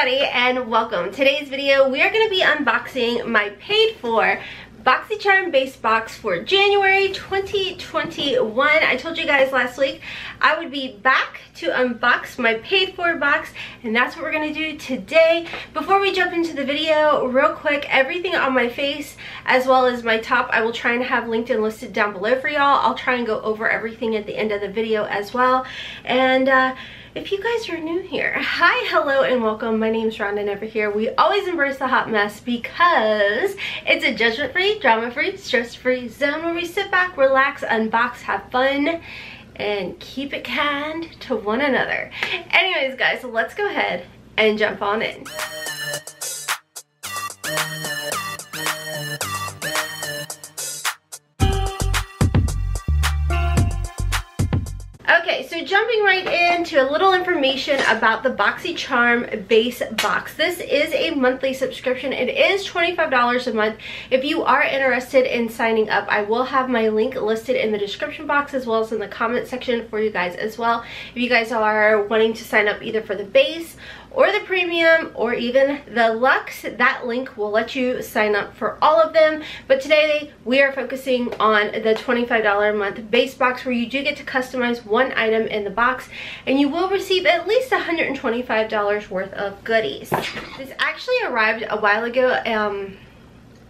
everybody and welcome. Today's video we are going to be unboxing my paid for Boxycharm Base Box for January 2021. I told you guys last week I would be back to unbox my paid for box, and that's what we're going to do today. Before we jump into the video, real quick, everything on my face as well as my top I will try and have linked and listed down below for y'all. I'll try and go over everything at the end of the video as well. And if you guys are new here, hi, hello, and welcome. My name's Rhonda, and over here we always embrace the hot mess because it's a judgment-free, drama-free, stress-free zone where we sit back, relax, unbox, have fun, and keep it kind to one another. Anyways, guys, let's go ahead and jump on in. Okay, so jumping right into a little information about the Boxycharm Base Box. This is a monthly subscription. It is $25 a month. If you are interested in signing up, I will have my link listed in the description box as well as in the comment section for you guys as well. If you guys are wanting to sign up either for the base or the premium or even the luxe, that link will let you sign up for all of them. But today we are focusing on the $25 a month base box, where you do get to customize one item in the box and you will receive at least $125 worth of goodies. This actually arrived a while ago,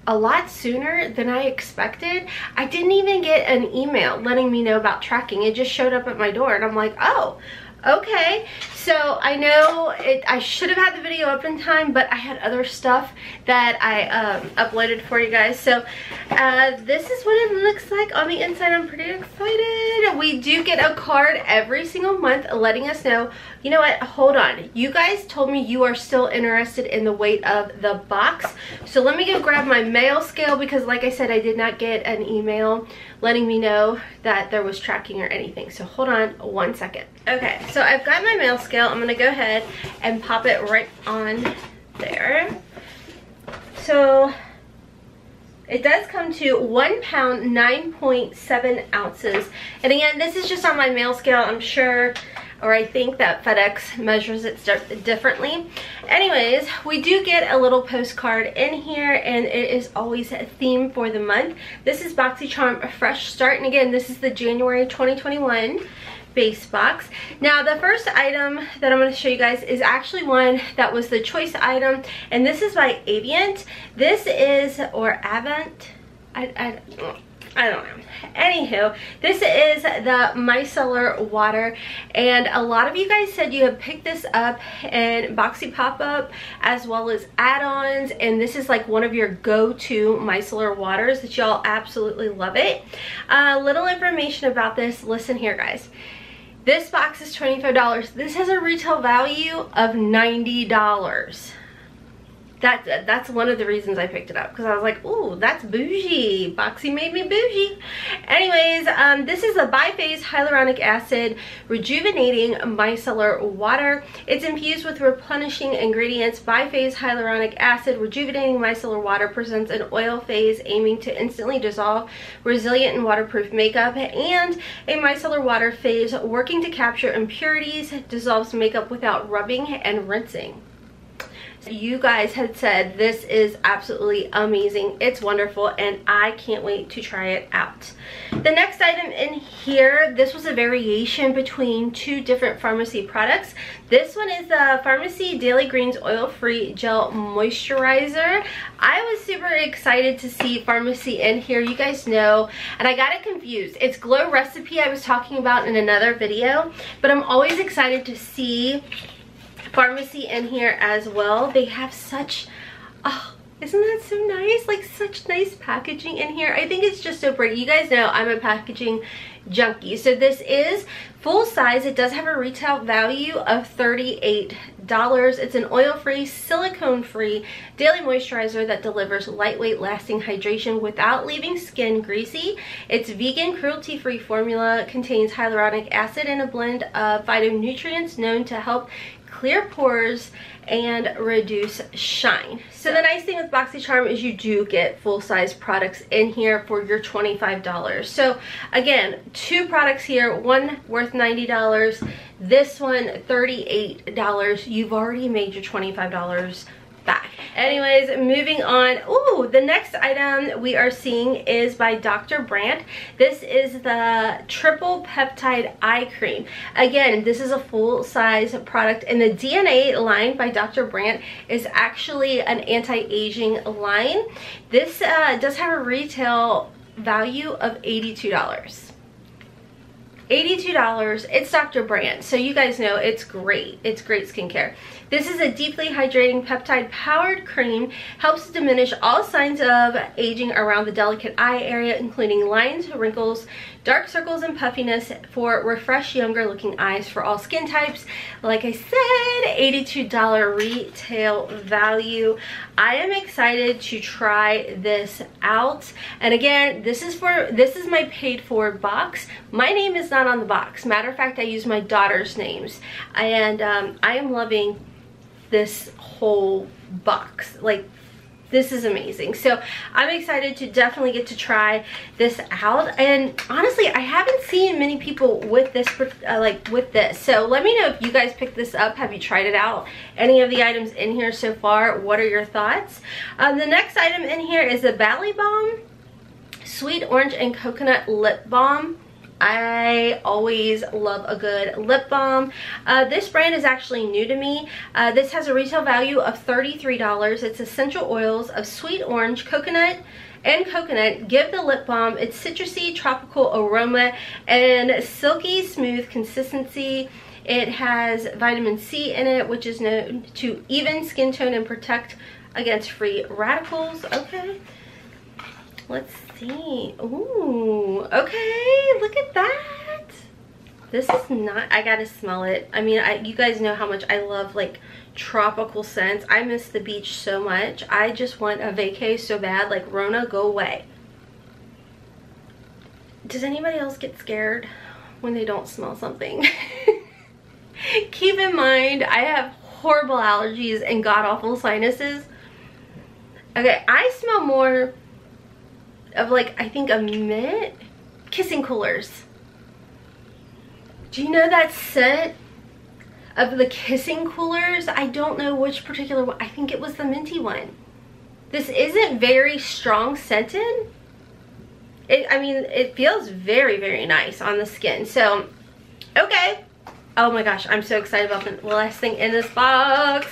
a lot sooner than I expected. I didn't even get an email letting me know about tracking. It just showed up at my door and I'm like, oh, okay. So I know I should have had the video up in time, but I had other stuff that I uploaded for you guys. So this is what it looks like on the inside. I'm pretty excited. We do get a card every single month letting us know, you know what, hold on, you guys told me you are still interested in the weight of the box. So let me go grab my mail scale, because like I said, I did not get an email letting me know that there was tracking or anything. So hold on one second. Okay, so I've got my mail scale. I'm gonna go ahead and pop it right on there. So it does come to 1 pound 9.7 ounces. And again, this is just on my mail scale. I'm sure, or I think that FedEx measures it differently. Anyways, we do get a little postcard in here, and it is always a theme for the month. This is Boxycharm Fresh Start, and again, this is the January 2021 base box. Now, the first item that I'm going to show you guys is actually one that was the choice item, and this is by Avient. This is, or Avant, I don't know. Anywho, this is the Micellar Water, and a lot of you guys said you have picked this up in Boxy Pop-Up as well as add-ons, and this is like one of your go-to micellar waters that y'all absolutely love it. Little information about this. Listen here, guys. This box is $25. This has a retail value of $90. That's one of the reasons I picked it up, because I was like, ooh, that's bougie. Boxy made me bougie. Anyways, this is a biphase hyaluronic acid rejuvenating micellar water. It's infused with replenishing ingredients. Biphase hyaluronic acid rejuvenating micellar water presents an oil phase aiming to instantly dissolve resilient and waterproof makeup, and a micellar water phase working to capture impurities, dissolves makeup without rubbing and rinsing. You guys had said this is absolutely amazing. It's wonderful, and I can't wait to try it out. The next item in here, this was a variation between two different pharmacy products. This one is the Pharmacy Daily Greens Oil-Free Gel Moisturizer. I was super excited to see Pharmacy in here. You guys know, and I got it confused. It's Glow Recipe I was talking about in another video, but I'm always excited to see Pharmacy in here as well. They have such, oh, isn't that so nice? Like, such nice packaging in here. I think it's just so pretty. You guys know I'm a packaging junkie. So this is full size. It does have a retail value of $38. It's an oil-free, silicone-free daily moisturizer that delivers lightweight, lasting hydration without leaving skin greasy. It's vegan, cruelty-free formula, contains hyaluronic acid and a blend of phytonutrients known to help clear pores and reduce shine. So the nice thing with Boxycharm is you do get full-size products in here for your $25. So again, two products here, one worth $90, This one, $38. You've already made your $25 back. Anyways, moving on. Ooh, the next item we are seeing is by Dr. Brandt. This is the triple peptide eye cream. Again, this is a full-size product, and the DNA line by Dr. Brandt is actually an anti-aging line. This does have a retail value of $82. $82. It's Dr. Brandt, so you guys know it's great. It's great skincare. This is a deeply hydrating peptide powered cream, helps to diminish all signs of aging around the delicate eye area, including lines, wrinkles, dark circles, and puffiness, for refreshed, younger looking eyes for all skin types. Like I said, $82 retail value. I am excited to try this out. And again, this is my paid for box. My name is not on the box. Matter of fact, I use my daughter's names, and I am loving this whole box. Like, this is amazing. So I'm excited to definitely get to try this out. And honestly, I haven't seen many people with this so let me know if you guys picked this up. Have you tried it out? Any of the items in here so far, what are your thoughts? The next item in here is the Balm Sweet Orange and Coconut Lip Balm. I always love a good lip balm. This brand is actually new to me. This has a retail value of $33. It's essential oils of sweet orange, coconut, and coconut give the lip balm its citrusy tropical aroma and silky smooth consistency. It has vitamin C in it, which is known to even skin tone and protect against free radicals. Okay, let's see. Ooh, okay, look at that. This is not, I gotta smell it. I mean, you guys know how much I love like tropical scents. I miss the beach so much. I just want a vacay so bad. Like, Rona, go away. Does anybody else get scared when they don't smell something? Keep in mind, I have horrible allergies and god-awful sinuses. Okay, I smell more of, like, I think a mint. Kissing Coolers. Do you know that scent of the Kissing Coolers? I don't know which particular one. I think it was the minty one. This isn't very strong scented. I mean, it feels very, very nice on the skin. So, okay. Oh my gosh, I'm so excited about the last thing in this box,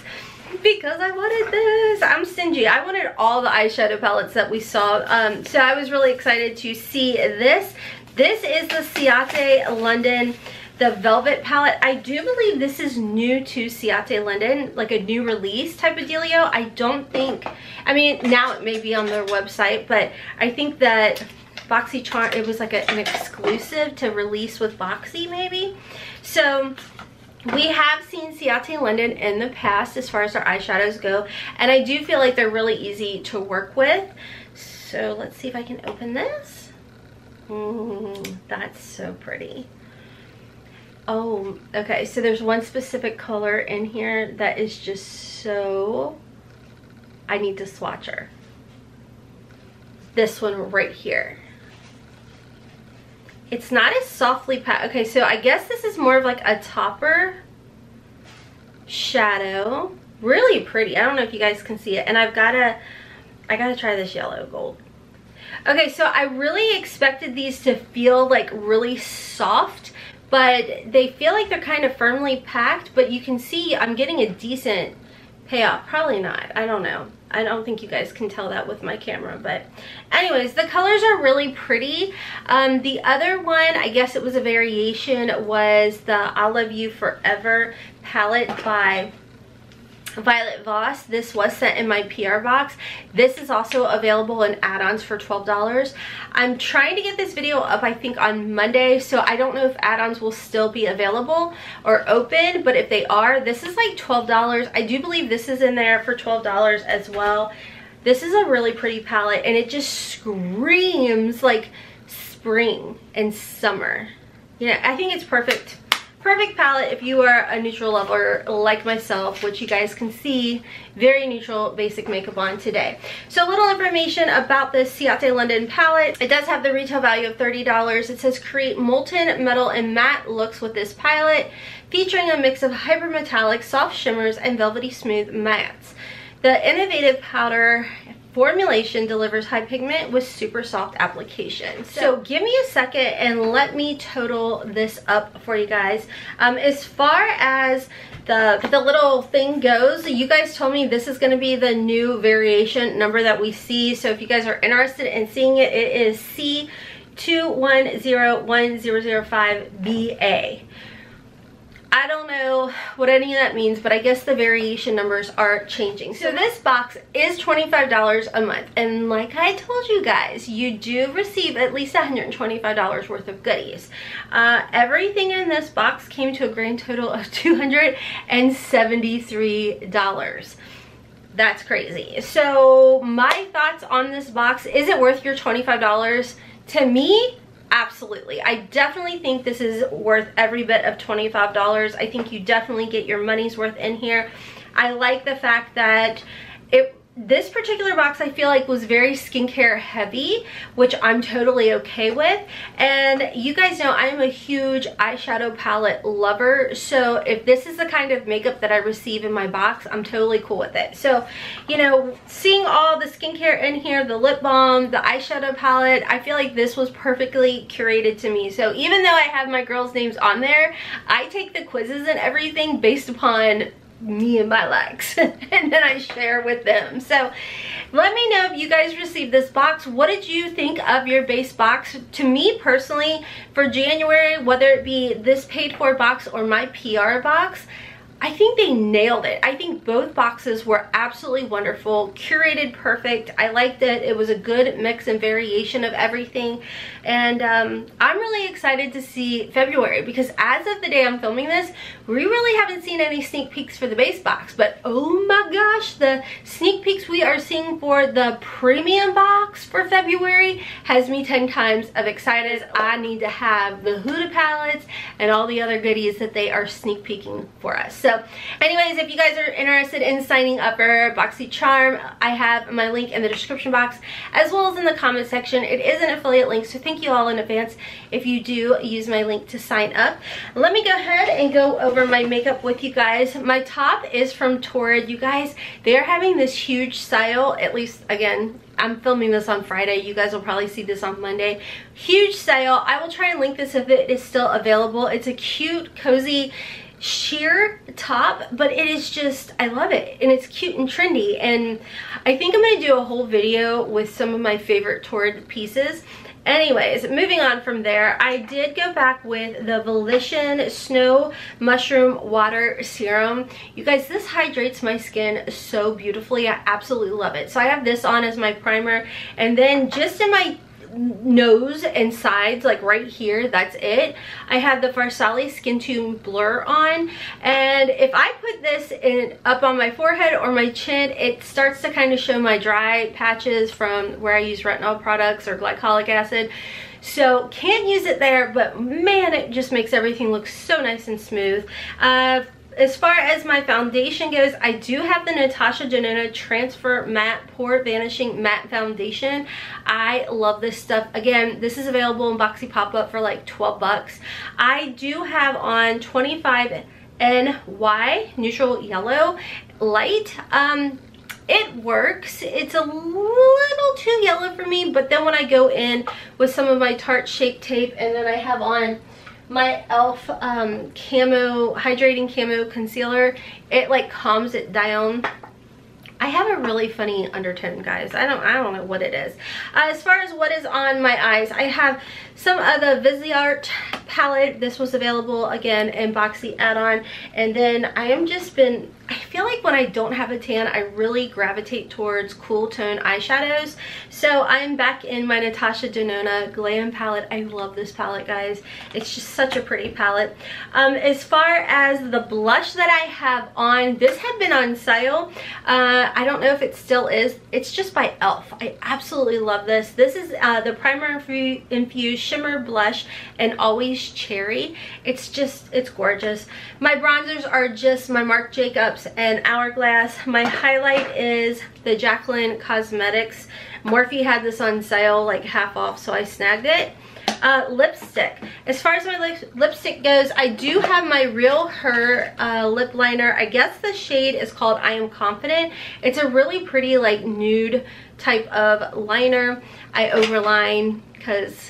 because I wanted this. I'm stingy. I wanted all the eyeshadow palettes that we saw. So I was really excited to see this. This is the Ciate London, the Velvet palette. I do believe this is new to Ciate London, like a new release type of dealio. I don't think, I mean, now it may be on their website, but I think that Boxycharm, it was like an exclusive to release with Boxy maybe. So we have seen Ciate London in the past as far as their eyeshadows go, and I do feel like they're really easy to work with. So let's see if I can open this. That's so pretty. Oh, okay, so there's one specific color in here that is just so, I need to swatch her. This one right here. It's not as softly pat. Okay, so I guess this is more of like a topper shadow. Really pretty. I don't know if you guys can see it. And I gotta try this yellow gold. Okay, so I really expected these to feel like really soft, but they feel like they're kind of firmly packed, but you can see I'm getting a decent payoff. Probably not. I don't know. I don't think you guys can tell that with my camera, but anyways, the colors are really pretty. The other one, I guess it was a variation, was the I Love You Forever palette by Violet Voss. This was sent in my PR box. This is also available in add-ons for $12. I'm trying to get this video up, I think, on Monday, so I don't know if add-ons will still be available or open, but if they are, this is like $12. I do believe this is in there for $12 as well. This is a really pretty palette, and it just screams like spring and summer. You know, I think it's perfect perfect palette if you are a neutral lover like myself, which you guys can see very neutral basic makeup on today. So a little information about this Ciate London palette. It does have the retail value of $30. It says create molten metal and matte looks with this palette, featuring a mix of hyper metallic, soft shimmers, and velvety smooth mattes. The innovative powder formulation delivers high pigment with super soft application. So give me a second and let me total this up for you guys. As far as the little thing goes, you guys told me this is going to be the new variation number that we see. So if you guys are interested in seeing it, it is C210105BA. I don't know what any of that means, but I guess the variation numbers are changing. So this box is $25 a month. And like I told you guys, you do receive at least $125 worth of goodies. Everything in this box came to a grand total of $273. That's crazy. So my thoughts on this box, is it worth your $25? To me, absolutely. I definitely think this is worth every bit of $25. I think you definitely get your money's worth in here. I like the fact that this particular box I feel like was very skincare heavy, which I'm totally okay with. And you guys know I am a huge eyeshadow palette lover, so if this is the kind of makeup that I receive in my box, I'm totally cool with it. So, you know, seeing all the skincare in here, the lip balm, the eyeshadow palette, I feel like this was perfectly curated to me. So even though I have my girls' names on there, I take the quizzes and everything based upon me and my likes and then I share with them. So let me know if you guys received this box. What did you think of your base box? To me personally, for January, whether it be this paid for box or my PR box, I think they nailed it. I think both boxes were absolutely wonderful, curated perfect. I liked it. It was a good mix and variation of everything. And I'm really excited to see February, because as of the day I'm filming this, we really haven't seen any sneak peeks for the base box. But oh my gosh, the sneak peeks we are seeing for the premium box for February has me 10 times of excited. I need to have the Huda palettes and all the other goodies that they are sneak peeking for us. So anyways, if you guys are interested in signing up for Boxycharm, I have my link in the description box as well as in the comment section. It is an affiliate link, so thank you all in advance if you do use my link to sign up. Let me go ahead and go over my makeup with you guys. My top is from Torrid. You guys, they're having this huge sale, at least again, I'm filming this on Friday. You guys will probably see this on Monday. Huge sale. I will try and link this if it is still available. It's a cute, cozy, sheer top, but it is just, I love it, and it's cute and trendy. And I think I'm going to do a whole video with some of my favorite Torrid pieces. Anyways, moving on from there, I did go back with the Volition Snow Mushroom Water Serum. You guys, this hydrates my skin so beautifully. I absolutely love it. So I have this on as my primer, and then just in my nose and sides, like right here, that's it, I have the Farsáli Skin Tune Blur on. And if I put this in up on my forehead or my chin, it starts to kind of show my dry patches from where I use retinol products or glycolic acid. So can't use it there, but man, it just makes everything look so nice and smooth. As far as my foundation goes, I do have the Natasha Denona Transfer Matte Pore Vanishing Matte Foundation. I love this stuff. Again, this is available in Boxy Pop-Up for like 12 bucks. I do have on 25NY Neutral Yellow Light. It works. It's a little too yellow for me, but then when I go in with some of my Tarte Shape Tape, and then I have on my e.l.f. Camo Hydrating Camo Concealer, it like calms it down. I have a really funny undertone, guys. I don't know what it is. As far as what is on my eyes, I have some of the Viseart palette. This was available again in Boxy add-on. And then I feel like when I don't have a tan, I really gravitate towards cool tone eyeshadows. So I'm back in my Natasha Denona Glam palette. I love this palette, guys. It's just such a pretty palette. As far as the blush that I have on, this had been on sale. I don't know if it still is. It's just by e.l.f. I absolutely love this. This is the Primer Infused Shimmer Blush and Always peach cherry. It's gorgeous. My bronzers are just my Marc Jacobs and Hourglass. My highlight is the Jaclyn Cosmetics. Morphe had this on sale, like half off, so I snagged it. Lipstick. As far as my lipstick goes, I do have my Real Her lip liner. I guess the shade is called I Am Confident. It's a really pretty like nude type of liner. I overline because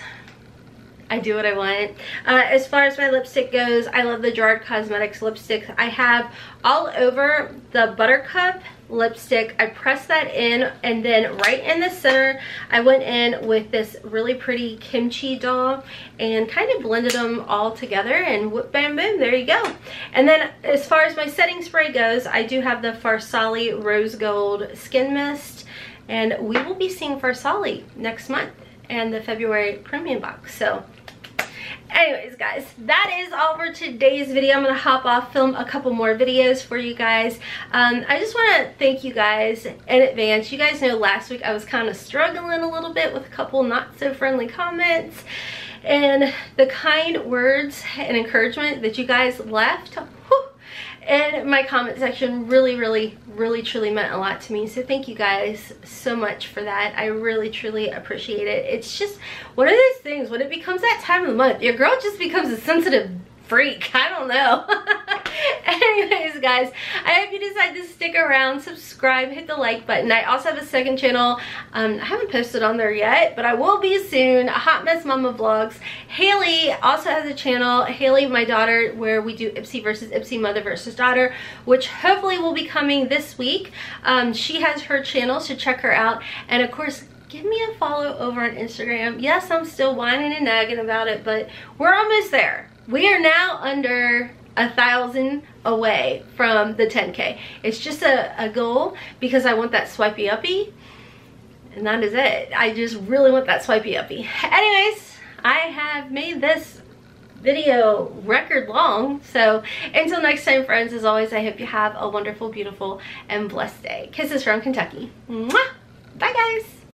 I do what I want. As far as my lipstick goes, I love the Gerard Cosmetics lipsticks. I have all over the Buttercup lipstick. I pressed that in, and then right in the center I went in with this really pretty Kimchi Doll and kind of blended them all together, and whoop bam boom, there you go. And then as far as my setting spray goes, I do have the Farsáli Rose Gold Skin Mist, and we will be seeing Farsáli next month and the February premium box. So anyways guys, that is all for today's video. I'm gonna hop off, film a couple more videos for you guys. I just want to thank you guys in advance. You guys know last week I was kind of struggling a little bit with a couple not so friendly comments, and the kind words and encouragement that you guys left in my comment section really truly meant a lot to me. So thank you guys so much for that. I really truly appreciate it. It's just one of those things, when it becomes that time of the month, your girl just becomes a sensitive freak. I don't know. Anyways guys, I hope you decide to stick around, subscribe, hit the like button. I also have a second channel. I haven't posted on there yet, but I will be soon. Hotmess Momma Vlogs. Haley also has a channel, Haley my daughter, where we do Ipsy versus Ipsy, mother versus daughter, which hopefully will be coming this week. She has her channel, so check her out. And of course, give me a follow over on Instagram. Yes, I'm still whining and nagging about it, but we're almost there. We are now under 1,000 away from the 10K. It's just a goal because I want that swipey uppy, and that is it. I just really want that swipey uppy. Anyways, I have made this video record long, so until next time friends, as always, I hope you have a wonderful, beautiful, and blessed day. Kisses from Kentucky. Mwah!